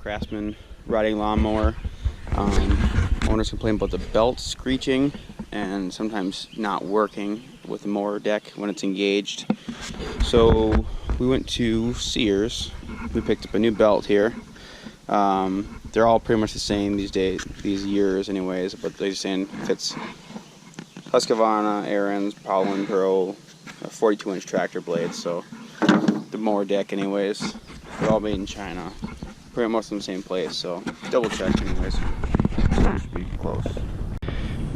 Craftsman riding lawnmower. Owners complain about the belt screeching and sometimes not working with the mower deck when it's engaged. So we went to Sears. We picked up a new belt here. They're all pretty much the same these days, these years anyways, but they're saying fits Husqvarna, Aaron's, Powell & Pro, 42-inch tractor blades. So the mower deck anyways, they're all made in China. Pretty much in the same place, so double check anyways. Should be close.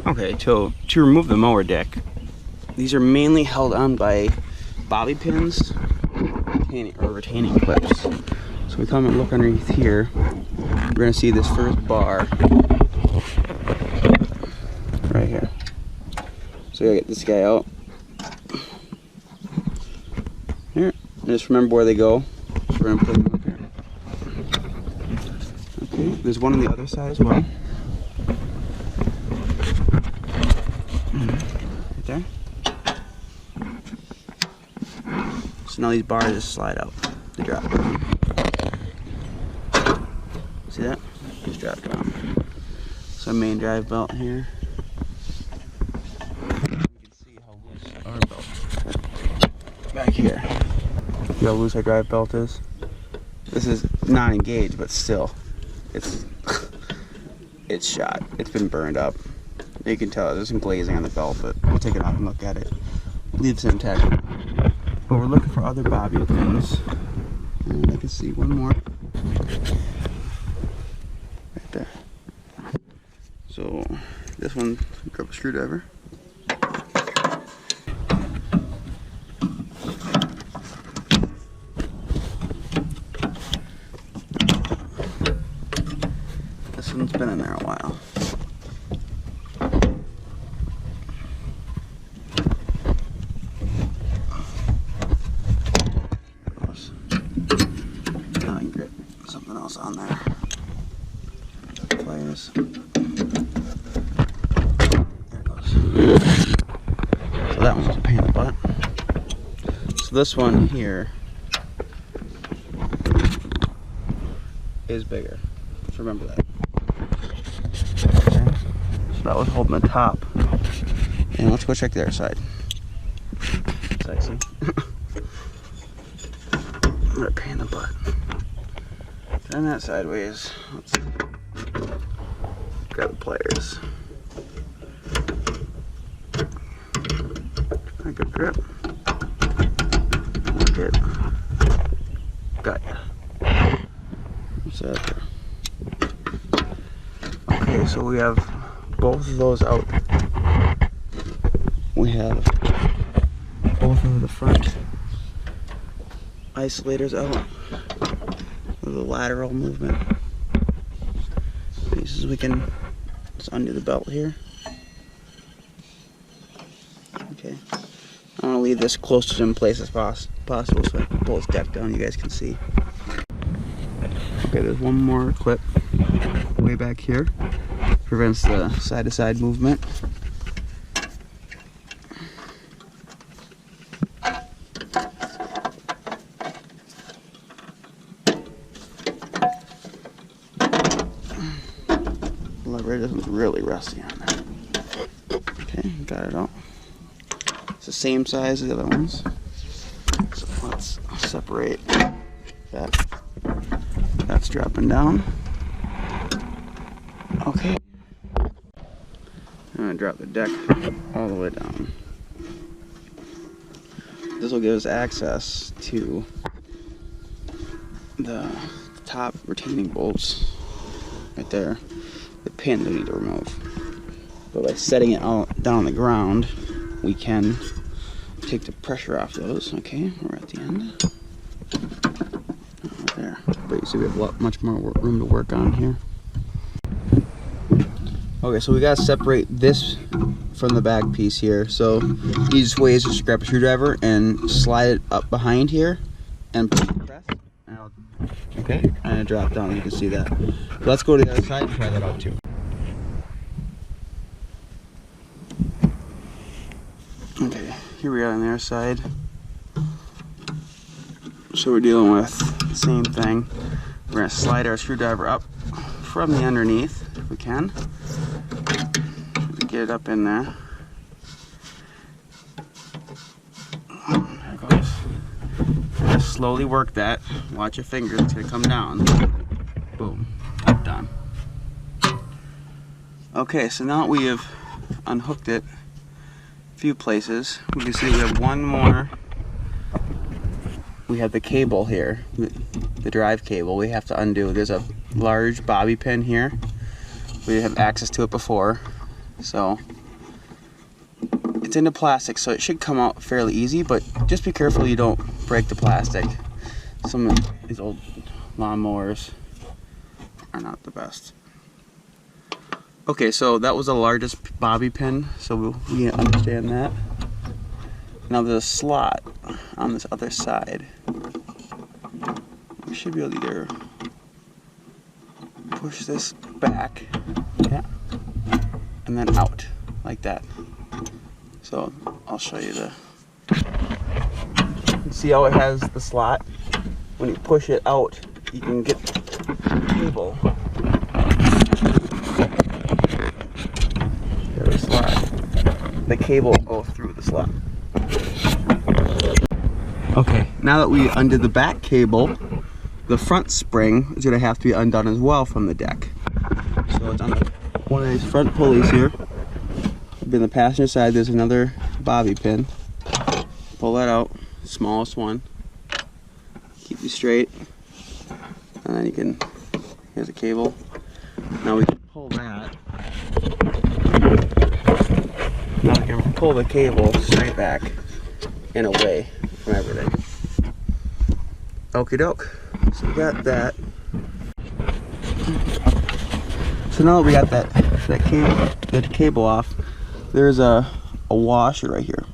Okay, so to remove the mower deck, these are mainly held on by bobby pins or retaining clips. So we come and look underneath here. We're gonna see this first bar right here. So we gotta get this guy out. Here, and just remember where they go. So we're gonna put them up here. Okay, there's one on the other side as well. Right there. So now these bars just slide out. They drop. See that? Just drop down. So main drive belt here. You can see how loose our belt. Back here. See how loose our drive belt is? This is not engaged, but still, it's shot. It's been burned up. You can tell there's some glazing on the belt, but we'll take it off and look at it. Leaves it intact. But we're looking for other bobby pins. And I can see one more. Right there. So this one, grab a screwdriver. This one's been in there a while. Now I can grip something else on there. Pliers. There it goes. So that one's a pain in the butt. So this one here is bigger. So remember that. Okay. So that was holding the top. And let's go check the other side. Sexy. What a pain in the butt. Turn that sideways. Let's grab the pliers. A good grip. Look it. Got ya. What's that there? Okay, so we have both of those out. We have both of the front isolators out with the lateral movement pieces. We can just undo the belt here. Okay, I want to leave this close to in place as possible so I can pull this deck down. You guys can see. Okay, there's one more clip way back here. Prevents the side-to-side movement. Lever, this one's really rusty on there. Okay, got it out. It's the same size as the other ones. So let's separate that. That's dropping down. Okay. I'm gonna drop the deck all the way down. This will give us access to the top retaining bolts right there. The pin we need to remove. But by setting it out down on the ground, we can take the pressure off those. Okay, we're at the end. Right there. But you see we have much more room to work on here. Okay, so we gotta separate this from the back piece here. So the easiest way is just grab a screwdriver and slide it up behind here and press. Okay, and it dropped down. You can see that. So let's go to the other side and try that out too. Okay, here we are on the other side. So we're dealing with the same thing. We're We're going to slide our screwdriver up from the underneath if we can. Get it up in there. There it goes. Just slowly work that. Watch your fingers, it's going to come down. Boom. Done. Okay, so now that we have unhooked it a few places, we can see we have one more. We have the cable here, the drive cable we have to undo. There's a large bobby pin here. We didn't have access to it before, so it's into plastic, so it should come out fairly easy, but just be careful you don't break the plastic. Some of these old lawnmowers are not the best. Okay, so that was the largest bobby pin, so we understand that. Now there's a slot on this other side. We should be able to either push this back, yeah, and then out, like that. So I'll show you the, see how it has the slot? When you push it out, you can get the cable. There's a slot. The cable will go through the slot. Okay, now that we undid the back cable, the front spring is going to have to be undone as well from the deck. So it's on one of these front pulleys here. On the passenger side, there's another bobby pin. Pull that out, smallest one. Keep you straight. And then you can, here's a cable. Now we can pull that. Now we can pull the cable straight back and away from everything. Okie doke. So we got that. So now that we got that cable off, there's a washer right here.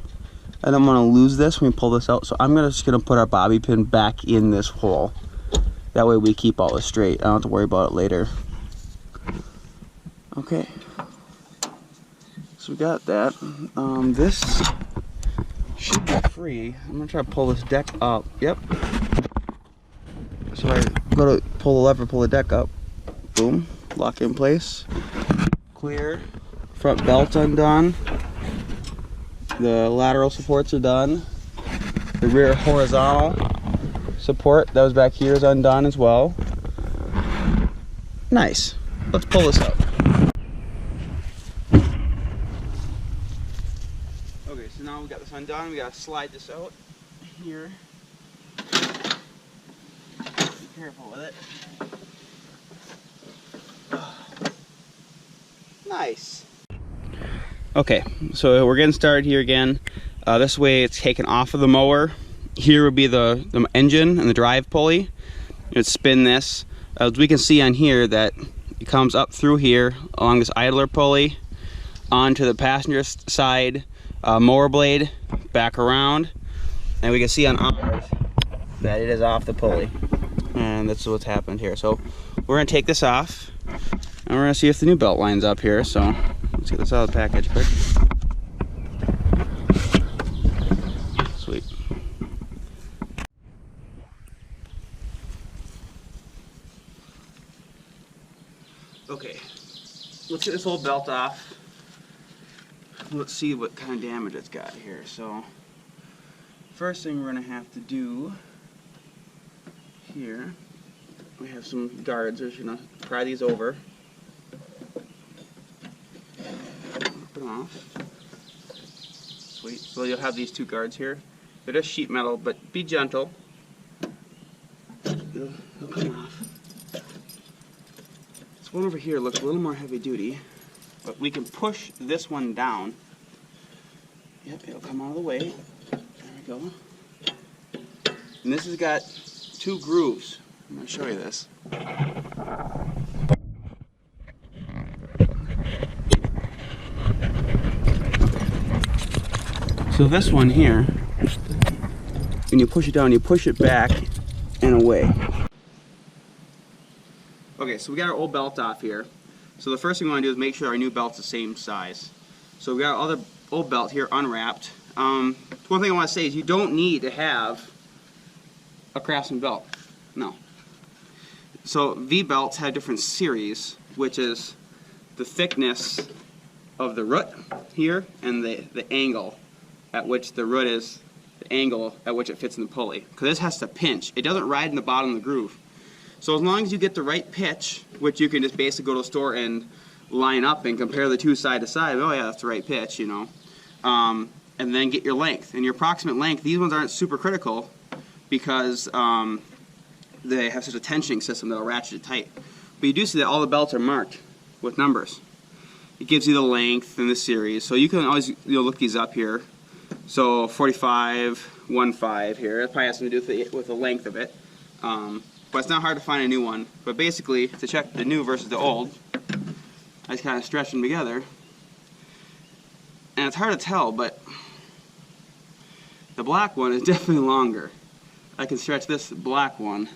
I don't want to lose this when we pull this out, so I'm just gonna put our bobby pin back in this hole. That way we keep all this straight. I don't have to worry about it later. Okay. So we got that. This should be free. I'm gonna try to pull this deck up. Yep. So I go to pull the lever, pull the deck up. Boom. Lock in place. Clear. Front belt's undone. The lateral supports are done. The rear horizontal support that was back here is undone as well. Nice. Let's pull this out. Okay, so now we got this undone. We gotta slide this out here. Be careful with it. Nice. Okay, so we're getting started here again. This way it's taken off of the mower. Here would be the engine and the drive pulley. It'd spin this. As we can see on here that it comes up through here along this idler pulley onto the passenger side mower blade, back around, and we can see on ours that it is off the pulley. And that's what's happened here. So we're gonna take this off and we're gonna see if the new belt lines up here. So let's get this out of the package quick. Sweet. Okay, let's get this whole belt off. Let's see what kind of damage it's got here. So first thing we're gonna have to do here, we have some guards. We're just gonna pry these over. Rip it off. Sweet. So you'll have these two guards here. They're just sheet metal, but be gentle. They'll come off. This one over here looks a little more heavy duty, but we can push this one down. Yep, it'll come out of the way. There we go. And this has got two grooves. I'm going to show you this. So this one here, when you push it down, you push it back and away. Okay, so we got our old belt off here. So the first thing we want to do is make sure our new belt's the same size. So we got our other old belt here unwrapped. One thing I want to say is you don't need to have a Craftsman belt. No. So V-belts have different series, which is the thickness of the root here and the angle at which the root is, the angle at which it fits in the pulley. Because this has to pinch. It doesn't ride in the bottom of the groove. So as long as you get the right pitch, which you can just basically go to the store and line up and compare the two side to side, oh yeah, that's the right pitch, you know. And then get your length. And your approximate length, these ones aren't super critical because they have such a tensioning system that'll ratchet it tight. But you do see that all the belts are marked with numbers. It gives you the length and the series. So you can always look these up here. So 45.15 here. It probably has something to do with the length of it. But it's not hard to find a new one. But basically, to check the new versus the old, I just kind of stretch them together. And it's hard to tell, but the black one is definitely longer. I can stretch this black one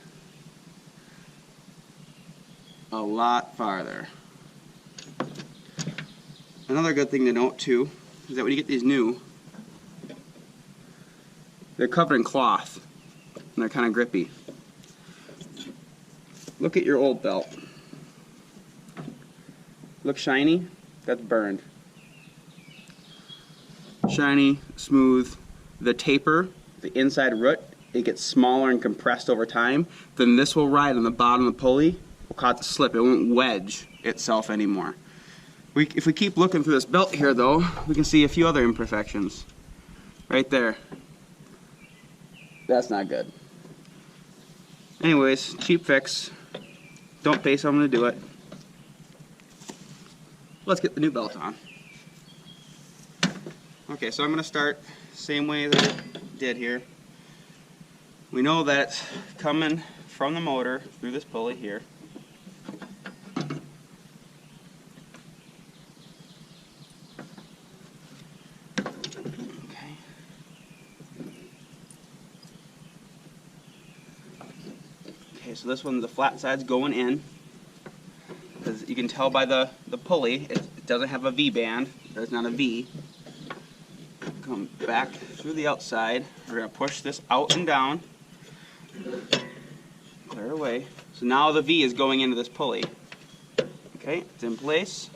a lot farther. Another good thing to note too is that when you get these new, they're covered in cloth and they're kind of grippy. Look at your old belt. Look shiny? That's burned. Shiny, smooth. The taper, the inside root, it gets smaller and compressed over time. Then this will ride on the bottom of the pulley. We'll call it the slip. It won't wedge itself anymore. If we keep looking through this belt here though, we can see a few other imperfections. Right there. That's not good. Anyways, cheap fix. Don't pay someone to do it. Let's get the new belt on. Okay, so I'm going to start same way that I did here. We know that it's coming from the motor through this pulley here. Okay. Okay, so this one, the flat side's going in. Because you can tell by the pulley, it doesn't have a V-band. There's not a V. Come back through the outside. We're going to push this out and down. Clear away. So now the V is going into this pulley. Okay, it's in place.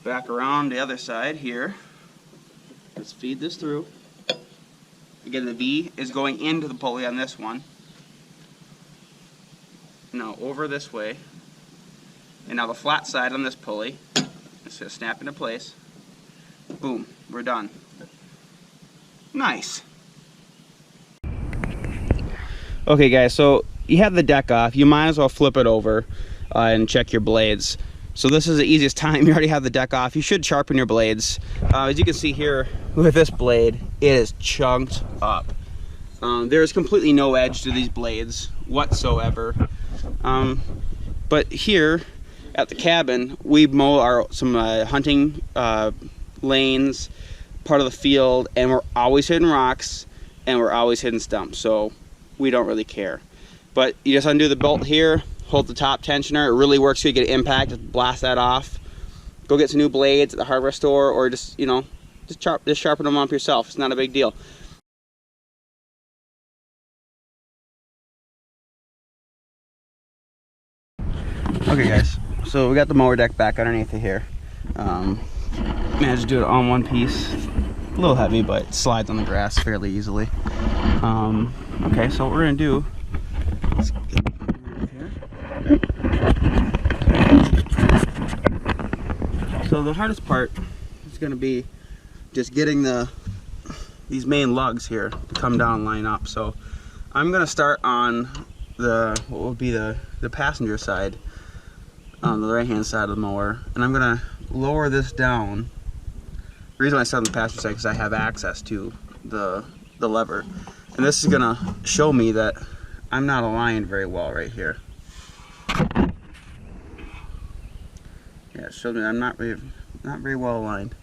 Back around the other side here. Let's feed this through. Again, the V is going into the pulley on this one. Now over this way. And now the flat side on this pulley. It's going to snap into place. Boom, we're done. Nice. Okay guys, so you have the deck off, you might as well flip it over and check your blades. So this is the easiest time. You already have the deck off. You should sharpen your blades. As you can see here with this blade, it is chunked up. There is completely no edge to these blades whatsoever. But here at the cabin, we mow some hunting lanes, part of the field, and we're always hitting rocks and we're always hitting stumps, so we don't really care. But you just undo the bolt here, hold the top tensioner. It really works so you get impact. Just blast that off. Go get some new blades at the hardware store, or just just sharpen them up yourself. It's not a big deal. Okay guys, so we got the mower deck back underneath it here. Managed to do it all in one piece. A little heavy, but it slides on the grass fairly easily. Okay, so what we're gonna do, let's get here. So the hardest part is gonna be just getting these main lugs here to come down and line up. So I'm gonna start on what would be the passenger side, on the right hand side of the mower, and I'm gonna lower this down. The reason I start on the passenger side is because I have access to the lever, and this is gonna show me that I'm not aligned very well right here. Yeah, it shows me I'm not very well aligned.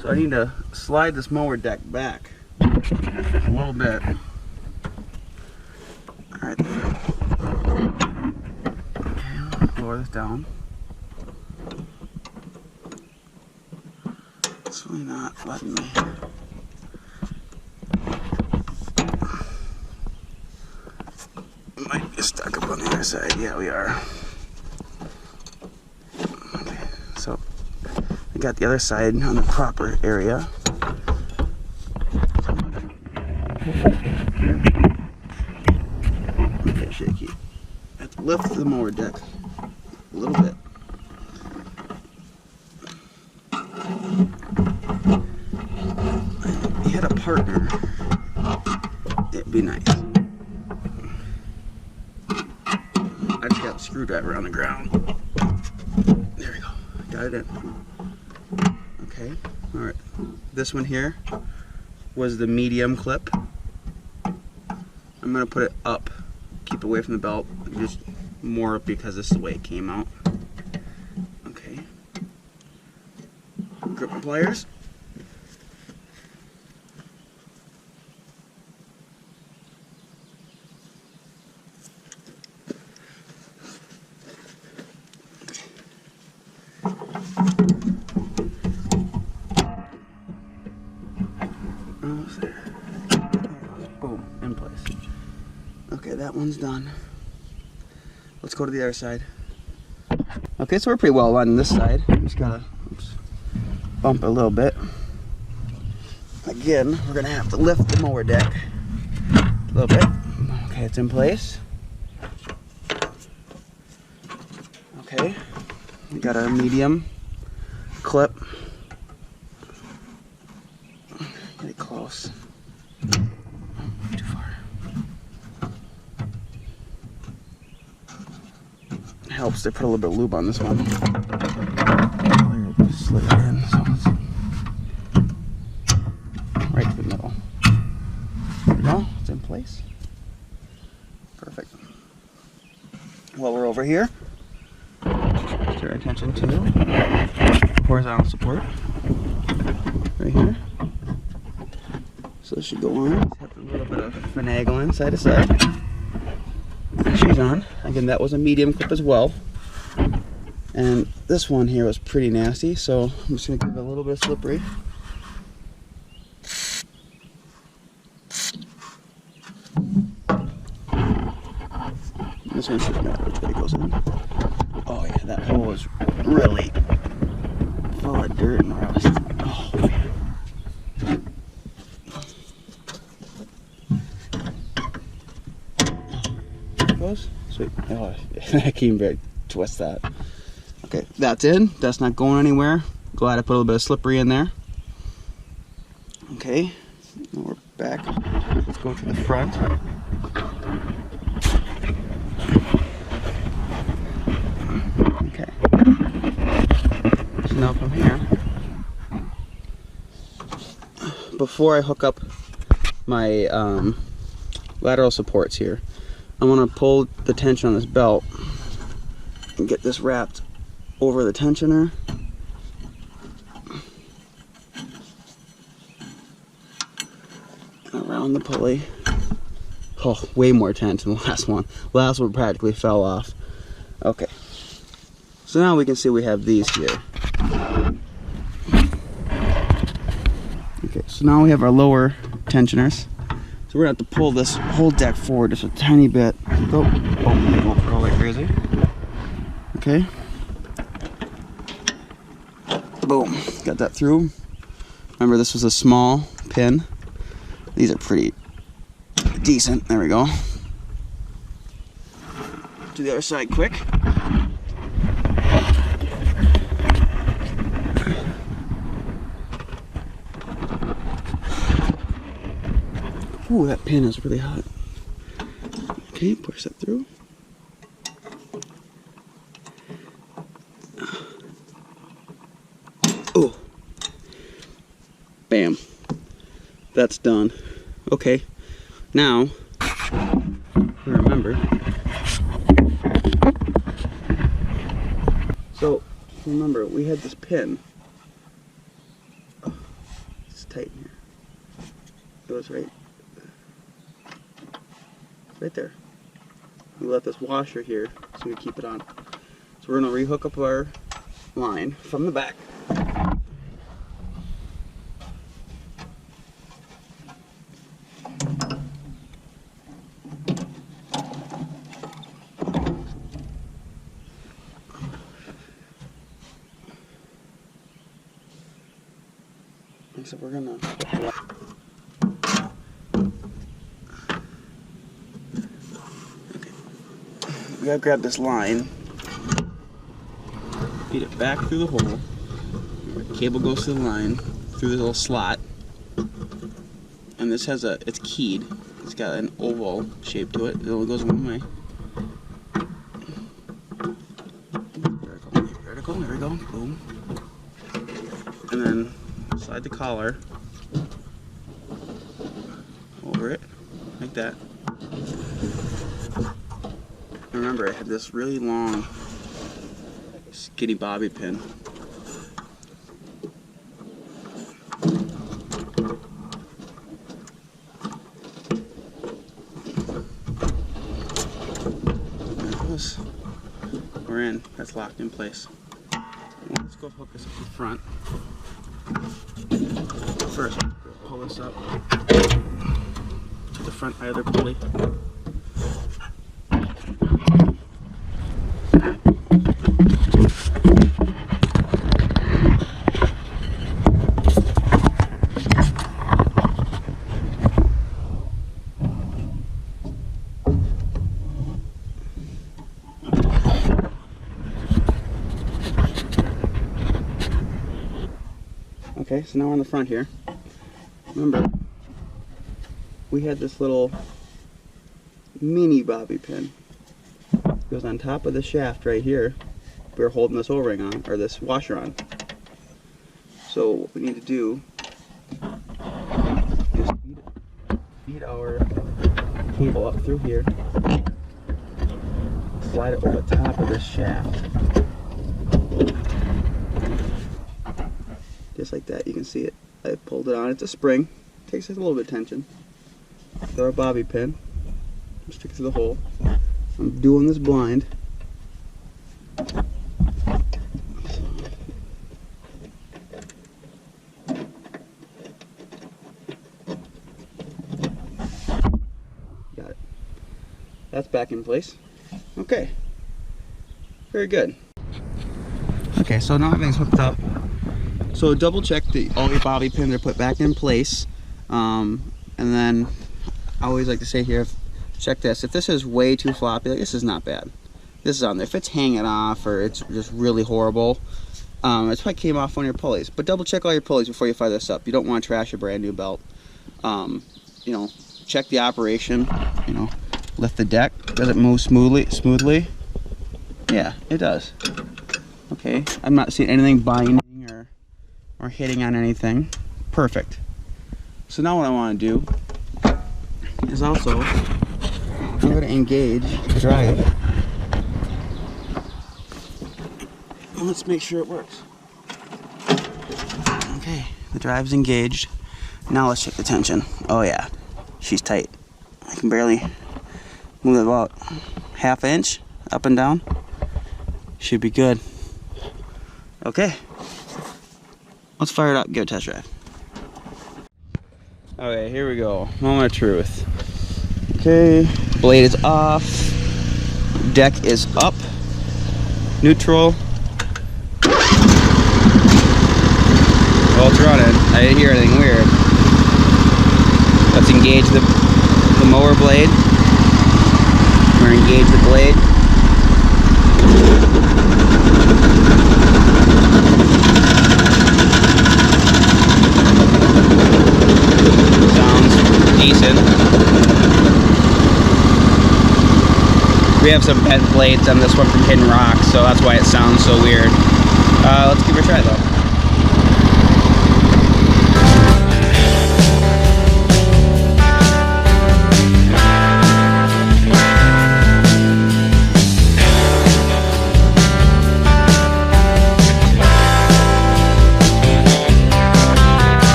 So I need to slide this mower deck back a little bit. All right. Okay, lower this down. It's really not letting me. other side. Yeah, we are. Okay, so I got the other side on the proper area. Okay, shaky. I have to lift the mower deck a little bit. If you had a partner, it'd be nice. I just got a screwdriver on the ground. There we go. Got it in. Okay. Alright. This one here was the medium clip. I'm going to put it up. Keep it away from the belt. Just more because this is the way it came out. Okay. Grip my pliers. Almost there. Boom, in place. Okay, that one's done. Let's go to the other side. Okay, so we're pretty well on this side. Just gotta bump it a little bit. Again, we're gonna have to lift the mower deck a little bit. Okay, it's in place. Okay, we got our medium clip. Get it close. Too far. It helps to put a little bit of lube on this one. Slid it in, so it's right to the middle. There we go, it's in place. Perfect. While we're over here, turn our attention to horizontal support right here. So this should go on. Have a little bit of finagling side to side. She's on. Again, that was a medium clip as well. And this one here was pretty nasty, so I'm just going to give it a little bit of slippery. This one shouldn't matter which way it goes in. Oh yeah, that hole is really full of dirt and rust. Oh man. Goes? Sweet. Oh, I can't even twist that. Okay, that's in. That's not going anywhere. Glad I put a little bit of slippery in there. Okay, now we're back. Let's go to the front. Okay. So now from here, before I hook up my lateral supports here, I want to pull the tension on this belt and get this wrapped over the tensioner. Around the pulley. Oh, way more tense than the last one. The last one practically fell off. Okay. So now we can see we have these here. Okay, so now we have our lower tensioners. So we're gonna have to pull this whole deck forward just a tiny bit. Go. Oh, go like crazy. Okay. Boom. Got that through. Remember, this was a small pin. These are pretty decent. There we go. Do the other side quick. Ooh, that pin is really hot. Okay, push that through. Oh. Bam. That's done. Okay. Now, remember. So, remember, we had this pin. Oh, it's tight in here. It was right there. We left this washer here so we keep it on. So we're going to rehook up our line from the back. So we're gonna we gotta grab this line, feed it back through the hole. The cable goes to the line through the little slot, and this has it's keyed. It's got an oval shape to it. It only goes one way. Vertical, there we go. Boom. And then slide the collar over it like that. Remember, I have this really long, skinny bobby pin. There it goes. We're in. That's locked in place. Let's go hook this up in front. First, pull this up to the front either pulley. Okay, so now we're on the front here. Remember, we had this little mini bobby pin. It goes on top of the shaft right here. We were holding this O-ring on, or this washer on. So what we need to do is feed our cable up through here, slide it over the top of this shaft. Just like that, you can see it. I pulled it on. It's a spring. Takes a little bit of tension. Throw a bobby pin. Stick it to the hole. I'm doing this blind. Got it. That's back in place. Okay. Very good. Okay, so now everything's hooked up. So double check all your bobby pins are put back in place, and then I always like to say here, check this. If this is way too floppy, like, this is not bad. This is on there. If it's hanging off or it's just really horrible, it's probably came off one of your pulleys. But double check all your pulleys before you fire this up. You don't want to trash a brand new belt. You know, check the operation. You know, lift the deck. Does it move smoothly? Yeah, it does. Okay, I'm not seeing anything binding or hitting on anything. Perfect. So now what I want to do is also, I'm going to engage the drive. And let's make sure it works. Okay, the drive's engaged. Now let's check the tension. Oh yeah, she's tight. I can barely move it about ½ inch up and down. Should be good. Okay. Let's fire it up, give it a test drive. Okay, here we go. Moment of truth. Okay, blade is off. Deck is up. Neutral. Well, it's running. I didn't hear anything weird. Let's engage the mower blade. We're gonna engage the blade. Decent. We have some bent blades on this one from hitting rocks, so that's why it sounds so weird. Let's give it a try though.